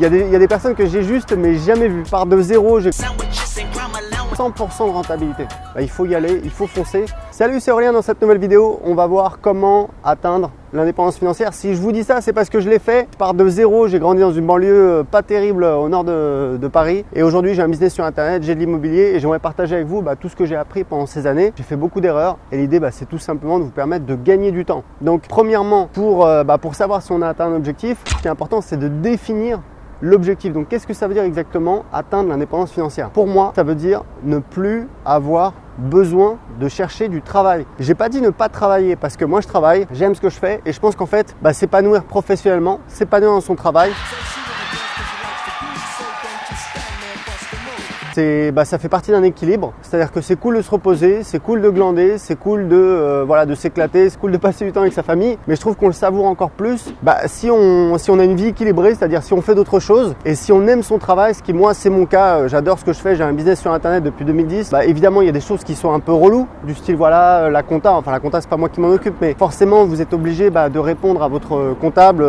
Il y a des personnes que j'ai juste mais jamais vues. Par de zéro, j'ai 100% de rentabilité. Il faut y aller, il faut foncer. Salut, c'est Aurélien. Dans cette nouvelle vidéo, on va voir comment atteindre l'indépendance financière. Si je vous dis ça, c'est parce que je l'ai fait. Je pars de zéro, j'ai grandi dans une banlieue pas terrible au nord de Paris. Et aujourd'hui, j'ai un business sur Internet, j'ai de l'immobilier et j'aimerais partager avec vous tout ce que j'ai appris pendant ces années. J'ai fait beaucoup d'erreurs et l'idée, c'est tout simplement de vous permettre de gagner du temps. Donc, premièrement, pour savoir si on a atteint un objectif, ce qui est important, c'est de définir l'objectif. Donc, qu'est-ce que ça veut dire exactement atteindre l'indépendance financière? Pour moi, ça veut dire ne plus avoir besoin de chercher du travail. J'ai pas dit ne pas travailler parce que moi je travaille, j'aime ce que je fais et je pense qu'en fait, s'épanouir professionnellement, s'épanouir dans son travail, ça fait partie d'un équilibre. C'est-à-dire que c'est cool de se reposer, c'est cool de glander, c'est cool de s'éclater, c'est cool de passer du temps avec sa famille. Mais je trouve qu'on le savoure encore plus si on a une vie équilibrée, c'est-à-dire si on fait d'autres choses et si on aime son travail, ce qui moi c'est mon cas, j'adore ce que je fais, j'ai un business sur Internet depuis 2010. Évidemment il y a des choses qui sont un peu reloues, du style la compta. Enfin la compta c'est pas moi qui m'en occupe, mais forcément vous êtes obligé de répondre à votre comptable.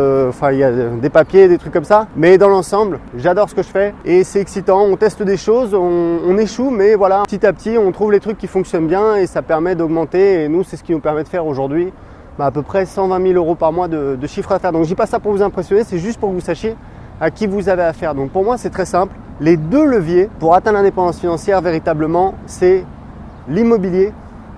Il y a des papiers, des trucs comme ça. Mais dans l'ensemble, j'adore ce que je fais et c'est excitant. On teste des choses. On échoue, mais voilà, petit à petit, on trouve les trucs qui fonctionnent bien et ça permet d'augmenter. Et nous, c'est ce qui nous permet de faire aujourd'hui à peu près 120 000 euros par mois de chiffre d'affaires. Donc, je dis pas ça pour vous impressionner, c'est juste pour que vous sachiez à qui vous avez affaire. Donc, pour moi, c'est très simple. Les deux leviers pour atteindre l'indépendance financière véritablement, c'est l'immobilier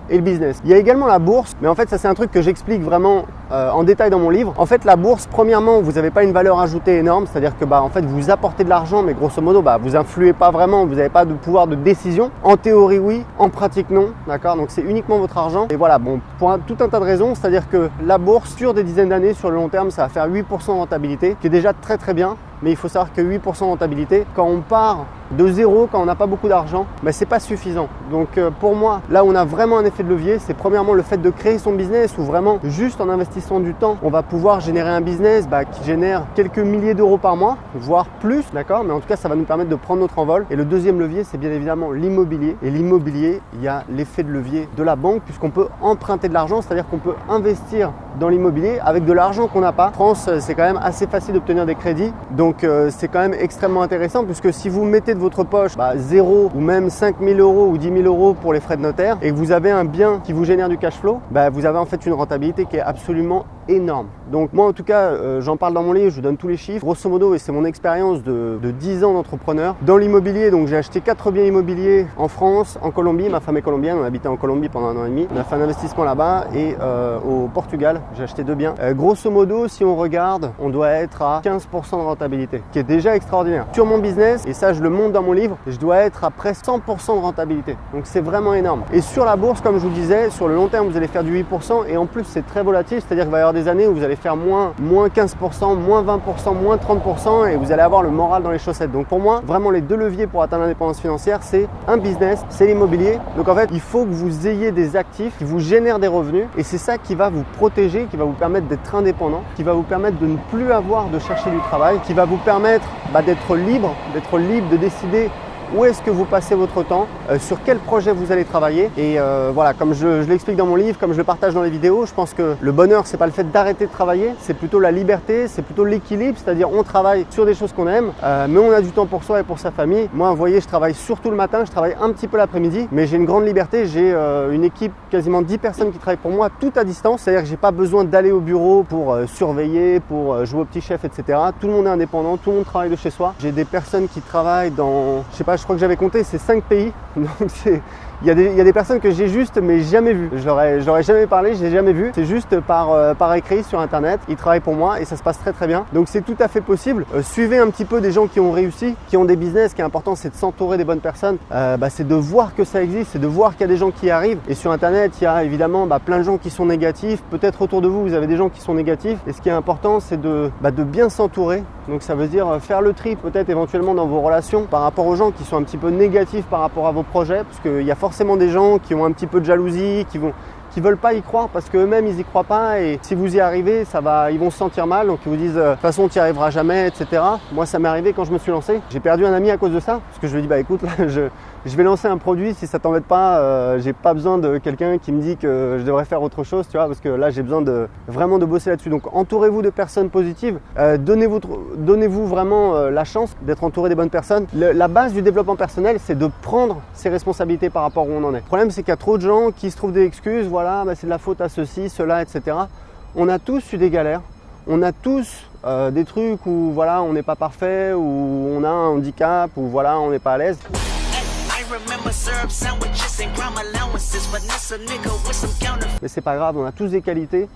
et le business. Il y a également la bourse, mais en fait ça c'est un truc que j'explique vraiment en détail dans mon livre. En fait la bourse, premièrement, vous n'avez pas une valeur ajoutée énorme, c'est-à-dire que en fait vous apportez de l'argent, mais grosso modo vous influez pas vraiment, vous n'avez pas de pouvoir de décision. En théorie oui, en pratique non, d'accord? Donc c'est uniquement votre argent. Et voilà, pour tout un tas de raisons, c'est-à-dire que la bourse sur des dizaines d'années, sur le long terme, ça va faire 8% de rentabilité, qui est déjà très très bien. Mais il faut savoir que 8% de rentabilité, quand on part de zéro, quand on n'a pas beaucoup d'argent, c'est pas suffisant. Donc pour moi, là où on a vraiment un effet de levier, c'est premièrement le fait de créer son business où vraiment juste en investissant du temps, on va pouvoir générer un business qui génère quelques milliers d'euros par mois, voire plus, d'accord? Mais en tout cas, ça va nous permettre de prendre notre envol. Et le deuxième levier, c'est bien évidemment l'immobilier. Et l'immobilier, il y a l'effet de levier de la banque puisqu'on peut emprunter de l'argent, c'est-à-dire qu'on peut investir dans l'immobilier avec de l'argent qu'on n'a pas. En France, c'est quand même assez facile d'obtenir des crédits. Donc c'est quand même extrêmement intéressant puisque si vous mettez de votre poche 0 ou même 5 000 euros ou 10 000 euros pour les frais de notaire et que vous avez un bien qui vous génère du cash flow, vous avez en fait une rentabilité qui est absolument énorme. Donc moi en tout cas, j'en parle dans mon livre, je vous donne tous les chiffres. Grosso modo, et c'est mon expérience de 10 ans d'entrepreneur. Dans l'immobilier, donc j'ai acheté 4 biens immobiliers en France, en Colombie. Ma femme est colombienne, on habitait en Colombie pendant 1 an et demi. On a fait un investissement là-bas et au Portugal, j'ai acheté 2 biens. Grosso modo, si on regarde, on doit être à 15% de rentabilité, qui est déjà extraordinaire. Sur mon business, et ça je le montre dans mon livre, je dois être à presque 100% de rentabilité. Donc c'est vraiment énorme. Et sur la bourse, comme je vous le disais, sur le long terme, vous allez faire du 8% et en plus c'est très volatile, c'est-à-dire qu'il va y avoir des années où vous allez faire moins 15%, moins 20%, moins 30% et vous allez avoir le moral dans les chaussettes. Donc pour moi, vraiment les deux leviers pour atteindre l'indépendance financière, c'est un business, c'est l'immobilier. Donc en fait, il faut que vous ayez des actifs qui vous génèrent des revenus et c'est ça qui va vous protéger, qui va vous permettre d'être indépendant, qui va vous permettre de ne plus avoir de chercher du travail, qui va vous permettre d'être libre de décider où est-ce que vous passez votre temps, sur quel projet vous allez travailler. Et voilà, comme je l'explique dans mon livre, comme je le partage dans les vidéos, je pense que le bonheur, c'est pas le fait d'arrêter de travailler, c'est plutôt la liberté, c'est plutôt l'équilibre, c'est-à-dire on travaille sur des choses qu'on aime, mais on a du temps pour soi et pour sa famille. Moi, vous voyez, je travaille surtout le matin, je travaille un petit peu l'après-midi, mais j'ai une grande liberté, j'ai une équipe, quasiment 10 personnes qui travaillent pour moi, tout à distance, c'est-à-dire que j'ai pas besoin d'aller au bureau pour surveiller, pour jouer au petit chef, etc. Tout le monde est indépendant, tout le monde travaille de chez soi. J'ai des personnes qui travaillent dans, je sais pas, je crois que j'avais compté, c'est 5 pays. Donc il y a des personnes que j'ai juste mais jamais vues. Je leur ai jamais parlé, je les ai jamais vues. C'est juste par écrit sur Internet. Ils travaillent pour moi et ça se passe très très bien. Donc c'est tout à fait possible. Suivez un petit peu des gens qui ont réussi, qui ont des business. Ce qui est important, c'est de s'entourer des bonnes personnes. C'est de voir que ça existe, c'est de voir qu'il y a des gens qui y arrivent. Et sur Internet, il y a évidemment plein de gens qui sont négatifs. Peut-être autour de vous, vous avez des gens qui sont négatifs. Et ce qui est important, c'est de bien s'entourer. Donc ça veut dire faire le tri peut-être éventuellement dans vos relations par rapport aux gens qui sont un petit peu négatifs par rapport à vos projets, parce qu'il y a forcément des gens qui ont un petit peu de jalousie, qui qui veulent pas y croire parce qu'eux-mêmes ils y croient pas, et si vous y arrivez, ils vont se sentir mal, donc ils vous disent de toute façon tu n'y arriveras jamais, etc. Moi ça m'est arrivé quand je me suis lancé. J'ai perdu un ami à cause de ça, parce que je lui ai dit bah écoute, là, je vais lancer un produit, si ça t'embête pas, j'ai pas besoin de quelqu'un qui me dit que je devrais faire autre chose, tu vois, parce que là j'ai besoin vraiment de bosser là-dessus. Donc entourez-vous de personnes positives, donnez-vous vraiment la chance d'être entouré des bonnes personnes. La base du développement personnel, c'est de prendre ses responsabilités par rapport où on en est. Le problème, c'est qu'il y a trop de gens qui se trouvent des excuses, voilà, bah, c'est de la faute à ceci, cela, etc. On a tous eu des galères, on a tous des trucs où voilà, on n'est pas parfait, où on a un handicap, où voilà, on n'est pas à l'aise. Mais c'est pas grave, on a tous des qualités,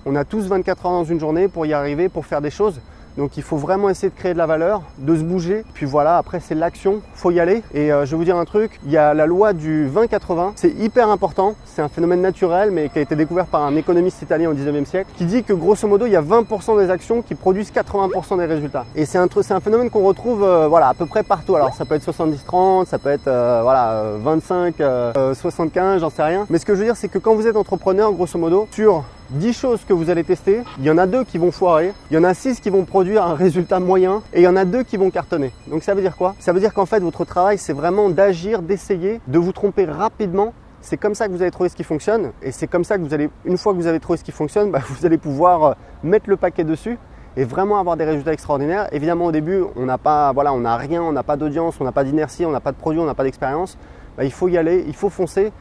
on a tous 24 heures dans une journée pour y arriver, pour faire des choses. Donc il faut vraiment essayer de créer de la valeur, de se bouger. Puis voilà, après c'est l'action, faut y aller. Et je vais vous dire un truc, il y a la loi du 20-80, c'est hyper important. C'est un phénomène naturel mais qui a été découvert par un économiste italien au 19e siècle, qui dit que grosso modo il y a 20% des actions qui produisent 80% des résultats. Et c'est un phénomène qu'on retrouve voilà, à peu près partout. Alors ça peut être 70-30, ça peut être voilà, 25-75, j'en sais rien. Mais ce que je veux dire, c'est que quand vous êtes entrepreneur, grosso modo, sur 10 choses que vous allez tester, il y en a 2 qui vont foirer, il y en a 6 qui vont produire un résultat moyen et il y en a 2 qui vont cartonner. Donc ça veut dire quoi? Ça veut dire qu'en fait votre travail, c'est vraiment d'agir, d'essayer, de vous tromper rapidement. C'est comme ça que vous allez trouver ce qui fonctionne, et c'est comme ça que vous allez, une fois que vous avez trouvé ce qui fonctionne, bah, vous allez pouvoir mettre le paquet dessus et vraiment avoir des résultats extraordinaires. Évidemment au début on n'a pas, voilà, on n'a rien, on n'a pas d'audience, on n'a pas d'inertie, on n'a pas de produit, on n'a pas d'expérience. Bah, il faut y aller, il faut foncer.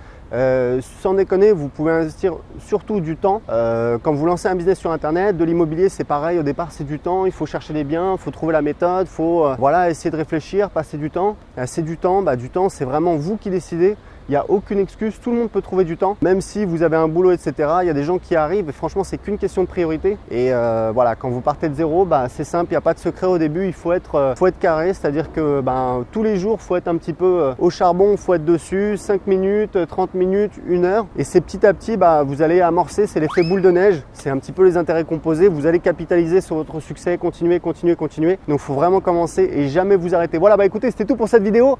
Sans déconner, vous pouvez investir surtout du temps. Quand vous lancez un business sur internet, de l'immobilier, c'est pareil. Au départ, c'est du temps. Il faut chercher les biens, il faut trouver la méthode, il faut voilà, essayer de réfléchir, passer du temps. C'est du temps, du temps, c'est vraiment vous qui décidez. Il n'y a aucune excuse, tout le monde peut trouver du temps. Même si vous avez un boulot, etc. Il y a des gens qui arrivent et franchement, c'est qu'une question de priorité. Et voilà, quand vous partez de zéro, c'est simple, il n'y a pas de secret au début. Il faut être carré, c'est-à-dire que tous les jours, il faut être un petit peu au charbon, il faut être dessus, 5 minutes, 30 minutes, 1 heure. Et c'est petit à petit, vous allez amorcer, c'est l'effet boule de neige. C'est un petit peu les intérêts composés. Vous allez capitaliser sur votre succès, continuer. Donc il faut vraiment commencer et jamais vous arrêter. Voilà, écoutez, c'était tout pour cette vidéo.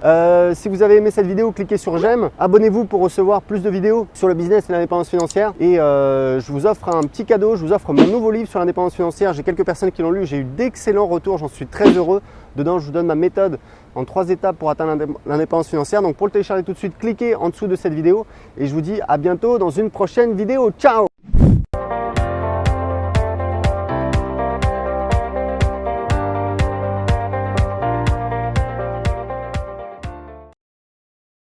Si vous avez aimé cette vidéo, cliquez sur j'aime. Abonnez-vous pour recevoir plus de vidéos sur le business et l'indépendance financière. Et je vous offre un petit cadeau, je vous offre mon nouveau livre sur l'indépendance financière. J'ai quelques personnes qui l'ont lu, j'ai eu d'excellents retours, j'en suis très heureux. Dedans, je vous donne ma méthode en 3 étapes pour atteindre l'indépendance financière. Donc pour le télécharger tout de suite, cliquez en dessous de cette vidéo. Et je vous dis à bientôt dans une prochaine vidéo. Ciao!